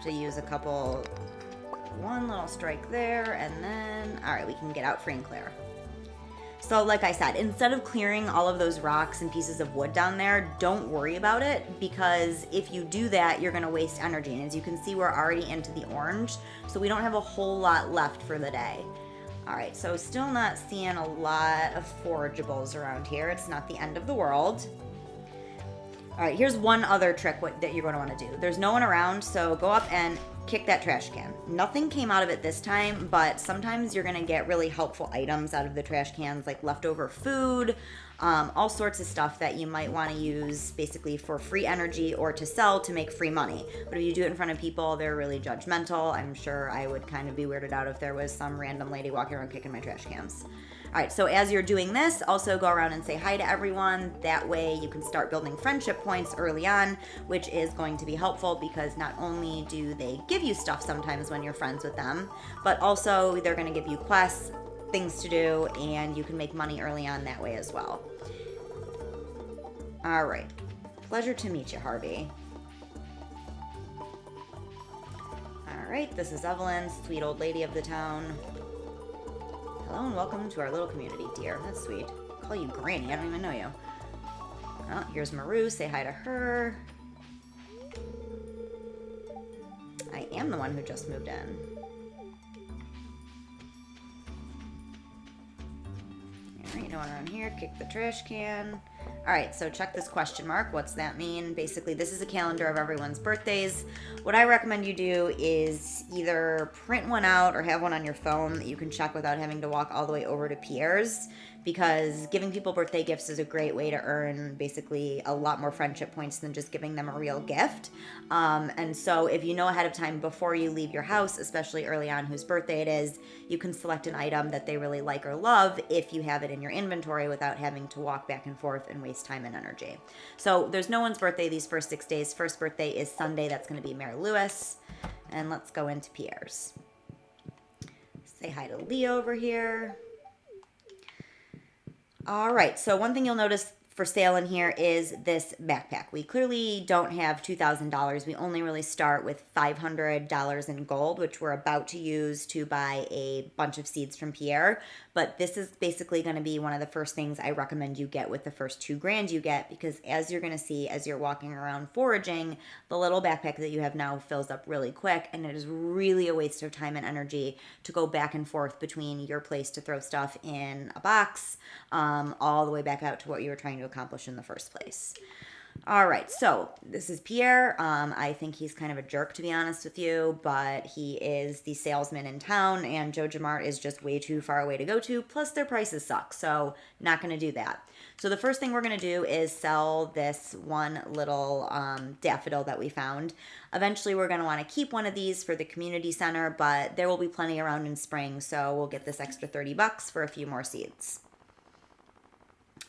to use one little strike there, and then, all right, we can get out free and clear. So like I said, instead of clearing all of those rocks and pieces of wood down there, don't worry about it, because if you do that, you're gonna waste energy. And as you can see, we're already into the orange, so we don't have a whole lot left for the day. All right, so still not seeing a lot of forageables around here. It's not the end of the world. All right, here's one other trick that you're going to want to do. There's no one around, so go up and kick that trash can. Nothing came out of it this time, but sometimes you're going to get really helpful items out of the trash cans, like leftover food, all sorts of stuff that you might want to use basically for free energy or to sell to make free money. But if you do it in front of people, they're really judgmental. I'm sure I would kind of be weirded out if there was some random lady walking around kicking my trash cans. All right, so as you're doing this, also go around and say hi to everyone. That way you can start building friendship points early on, which is going to be helpful because not only do they give you stuff sometimes when you're friends with them, but also they're going to give you quests, things to do, and you can make money early on that way as well. All right. Pleasure to meet you, Harvey. All right, this is Evelyn, sweet old lady of the town. Hello and welcome to our little community, dear. That's sweet. I call you Granny. I don't even know you. Oh, here's Maru. Say hi to her. I am the one who just moved in. Alright, no one around here. Kick the trash can. Alright, so check this question mark. What's that mean? Basically, this is a calendar of everyone's birthdays. What I recommend you do is either print one out or have one on your phone that you can check without having to walk all the way over to Pierre's, because giving people birthday gifts is a great way to earn basically a lot more friendship points than just giving them a real gift. And so if you know ahead of time before you leave your house, especially early on whose birthday it is, you can select an item that they really like or love if you have it in your inventory without having to walk back and forth and waste time and energy. So there's no one's birthday these first 6 days. First birthday is Sunday. That's going to be Mary Lewis. And let's go into Pierre's. Say hi to Leo over here. All right, so one thing you'll notice for sale in here is this backpack. We clearly don't have $2,000. We only really start with $500 in gold, which we're about to use to buy a bunch of seeds from Pierre. But this is basically going to be one of the first things I recommend you get with the first $2,000 you get, because as you're going to see as you're walking around foraging, the little backpack that you have now fills up really quick, and it is really a waste of time and energy to go back and forth between your place to throw stuff in a box, all the way back out to what you were trying to accomplish in the first place. All right, so this is Pierre. I think he's kind of a jerk, to be honest with you, but he is the salesman in town, and Joe Jamart is just way too far away to go to, plus their prices suck, so not going to do that. So the first thing we're going to do is sell this one little daffodil that we found. Eventually, we're going to want to keep one of these for the community center, but there will be plenty around in spring, so we'll get this extra $30 for a few more seeds.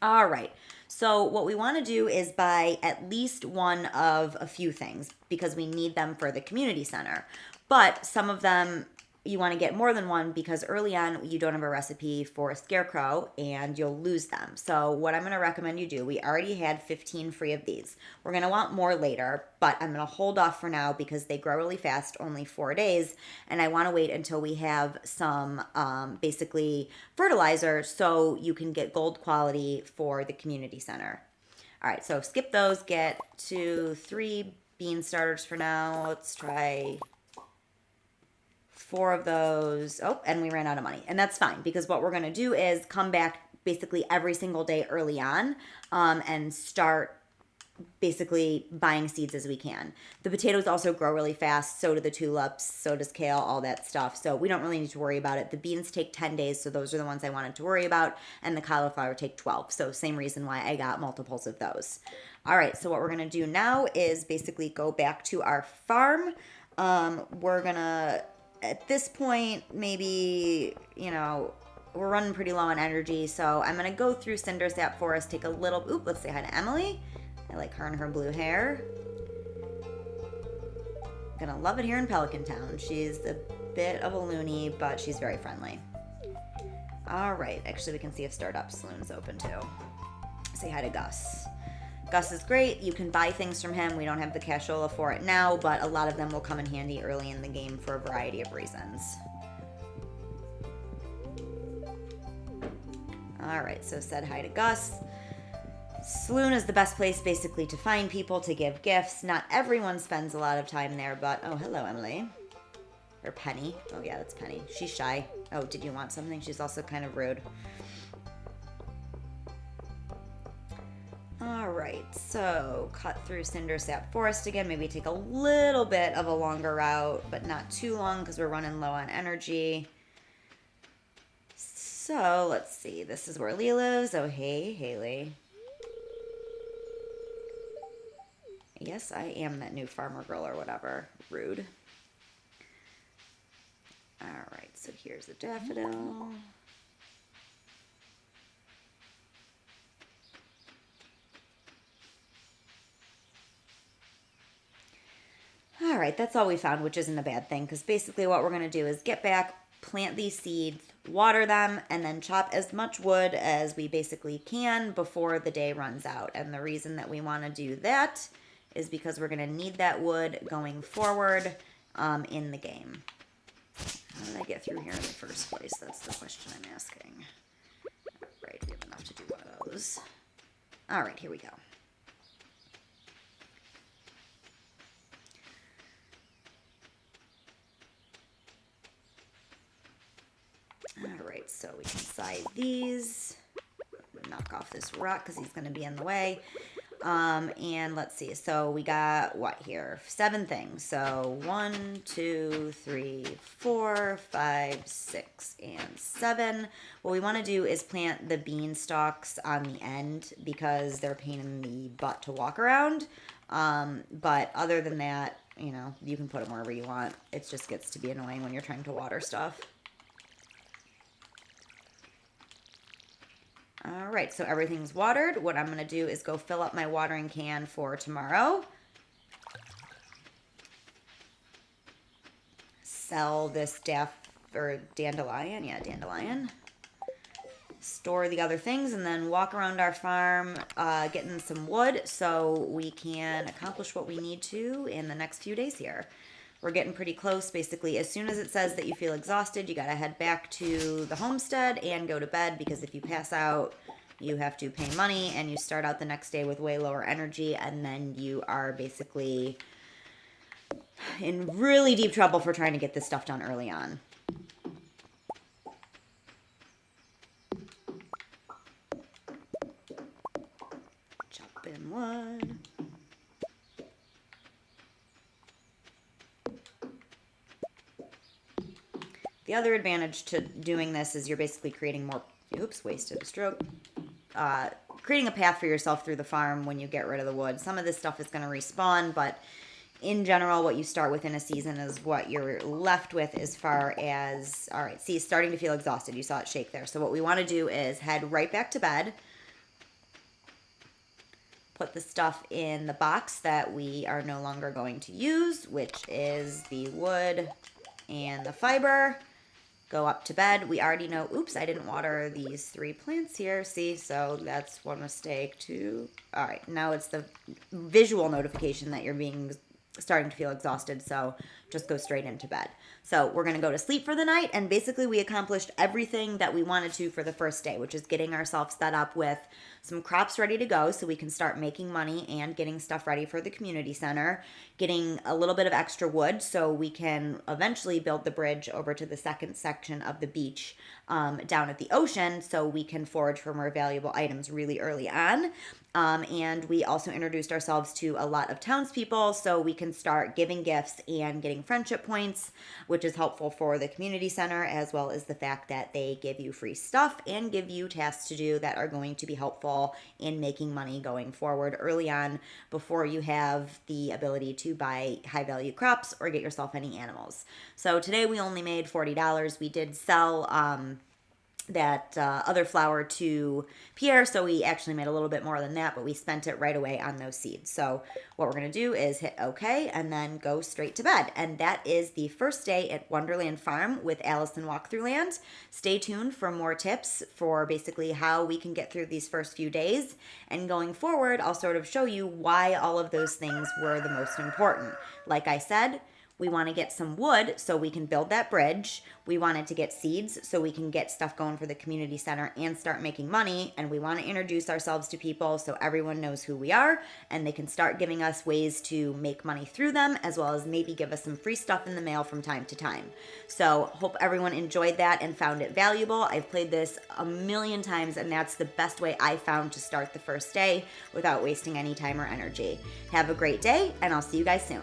All right, so what we want to do is buy at least one of a few things because we need them for the community center. But some of them you want to get more than one because early on you don't have a recipe for a scarecrow and you'll lose them. So what I'm going to recommend you do, we already had 15 free of these. We're going to want more later, but I'm going to hold off for now because they grow really fast, only 4 days, and I want to wait until we have some basically fertilizer so you can get gold quality for the community center. All right, so skip those, get 2-3 bean starters for now. Let's try 4 of those. Oh, and we ran out of money. And that's fine because what we're going to do is come back basically every single day early on and start basically buying seeds as we can. The potatoes also grow really fast. So do the tulips. So does kale, all that stuff. So we don't really need to worry about it. The beans take 10 days. So those are the ones I wanted to worry about. And the cauliflower take 12. So same reason why I got multiples of those. All right. So what we're going to do now is basically go back to our farm. We're going to, at this point, maybe, you know, we're running pretty low on energy, so I'm going to go through Cindersap Forest, take a little, oop, let's say hi to Emily. I like her and her blue hair. Gonna love it here in Pelican Town. She's a bit of a loony, but she's very friendly. All right, actually we can see if Startup Saloon's open too. Say hi to Gus. Gus is great. You can buy things from him. We don't have the cashola for it now, but a lot of them will come in handy early in the game for a variety of reasons. Alright, so said hi to Gus. Saloon is the best place basically to find people to give gifts. Not everyone spends a lot of time there, but... Oh, hello, Emily. Or Penny. Oh, yeah, that's Penny. She's shy. Oh, did you want something? She's also kind of rude. Alright, so cut through Cindersap Forest again. Maybe take a little bit of a longer route, but not too long because we're running low on energy. So, let's see. This is where Lee lives. Oh, hey, Haley. Yes, I am that new farmer girl or whatever. Rude. Alright, so here's the daffodil. Alright, that's all we found, which isn't a bad thing, because basically what we're going to do is get back, plant these seeds, water them, and then chop as much wood as we basically can before the day runs out. And the reason that we want to do that is because we're going to need that wood going forward in the game. How did I get through here in the first place? That's the question I'm asking. Alright, we have enough to do one of those. Alright, here we go. Alright, so we can side these. Knock off this rock because he's going to be in the way. And let's see. So we got what here? 7 things. So 1, 2, 3, 4, 5, 6, and 7. What we want to do is plant the bean stalks on the end because they're a pain in the butt to walk around. But other than that, you know, you can put them wherever you want. It just gets to be annoying when you're trying to water stuff. Alright, so everything's watered. What I'm going to do is go fill up my watering can for tomorrow. Sell this dandelion. Yeah, dandelion. Store the other things and then walk around our farm getting some wood so we can accomplish what we need to in the next few days here. We're getting pretty close. Basically, as soon as it says that you feel exhausted, you got to head back to the homestead and go to bed because if you pass out, you have to pay money and you start out the next day with way lower energy and then you are basically in really deep trouble for trying to get this stuff done early on. Chop in wood. The other advantage to doing this is you're basically creating more, oops, wasted a stroke, creating a path for yourself through the farm when you get rid of the wood. Some of this stuff is going to respawn, but in general, what you start with in a season is what you're left with as far as, all right, see, starting to feel exhausted. You saw it shake there. So what we want to do is head right back to bed, put the stuff in the box that we are no longer going to use, which is the wood and the fiber. Go up to bed. We already know, oops, I didn't water these 3 plants here. See, so that's one mistake too. All right, now it's the visual notification that you're starting to feel exhausted, so just go straight into bed. So we're going to go to sleep for the night, and basically we accomplished everything that we wanted to for the first day, which is getting ourselves set up with some crops ready to go so we can start making money and getting stuff ready for the community center, getting a little bit of extra wood so we can eventually build the bridge over to the second section of the beach down at the ocean so we can forage for more valuable items really early on. And we also introduced ourselves to a lot of townspeople so we can start giving gifts and getting friendship points, which is helpful for the community center, as well as the fact that they give you free stuff and give you tasks to do that are going to be helpful in making money going forward early on before you have the ability to buy high value crops or get yourself any animals. So today we only made $40. We did sell other flour to Pierre, so we actually made a little bit more than that, but we spent it right away on those seeds. So what we're going to do is hit OK and then go straight to bed. And that is the first day at Wonderland Farm with Allison Walkthroughland. Stay tuned for more tips for basically how we can get through these first few days. And going forward, I'll sort of show you why all of those things were the most important. Like I said, we want to get some wood so we can build that bridge. We wanted to get seeds so we can get stuff going for the community center and start making money. And we want to introduce ourselves to people so everyone knows who we are and they can start giving us ways to make money through them, as well as maybe give us some free stuff in the mail from time to time. So hope everyone enjoyed that and found it valuable. I've played this a million times, and that's the best way I found to start the first day without wasting any time or energy. Have a great day, and I'll see you guys soon.